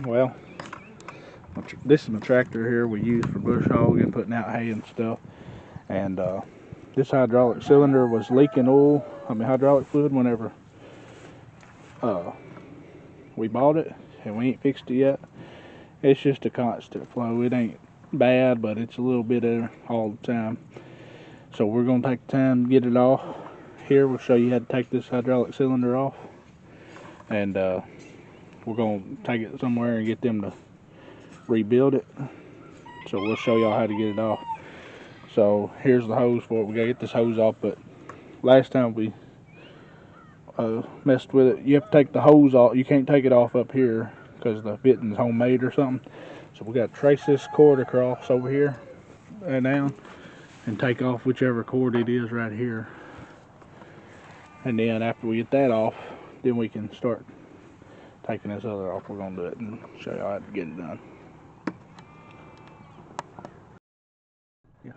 Well, this is my tractor here we use for bush hogging, putting out hay and stuff. And this hydraulic cylinder was leaking oil, hydraulic fluid, whenever uh, we bought it, and we ain't fixed it yet. It's just a constant flow. It ain't bad, but it's a little bit there all the time. So we're going to take the time to get it off. Here we'll show you how to take this hydraulic cylinder off, and we're going to take it somewhere and get them to rebuild it. So we'll show y'all how to get it off. So here's the hose for it. We got to get this hose off, but last time we messed with it, you have to take the hose off. You can't take it off up here because the fitting's homemade or something. So we got to trace this cord across over here and down and take off whichever cord it is right here. And then after we get that off, then we can start taking this other off. We're going to do it and show you how to get it done. Yeah.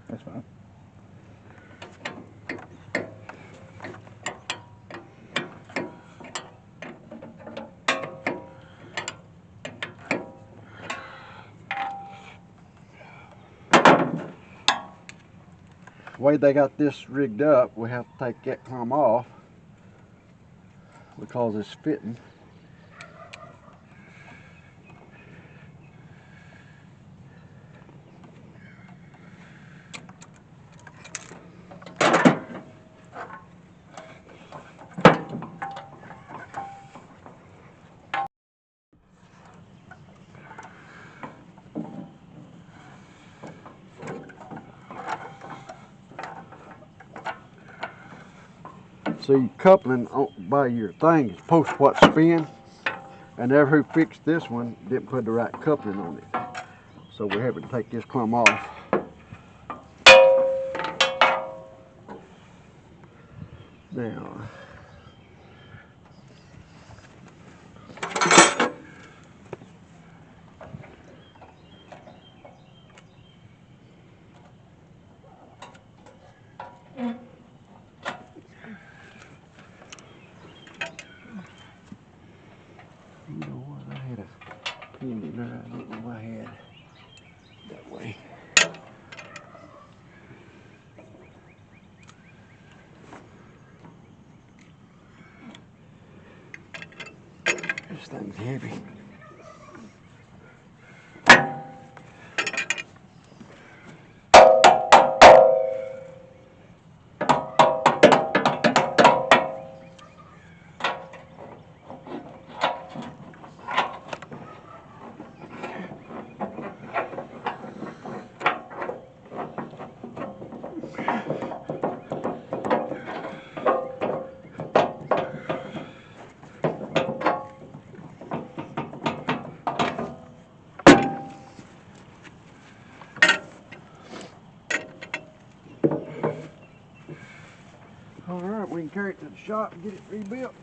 That's fine. The way they got this rigged up, we have to take that climb off because it's fitting. See, coupling by your thing is supposed to what spin, and who fixed this one didn't put the right coupling on it. So we're having to take this climb off. Now, you know what, I had a pin in there, I don't know what I had that way. This thing's heavy. we can carry it to the shop and get it rebuilt.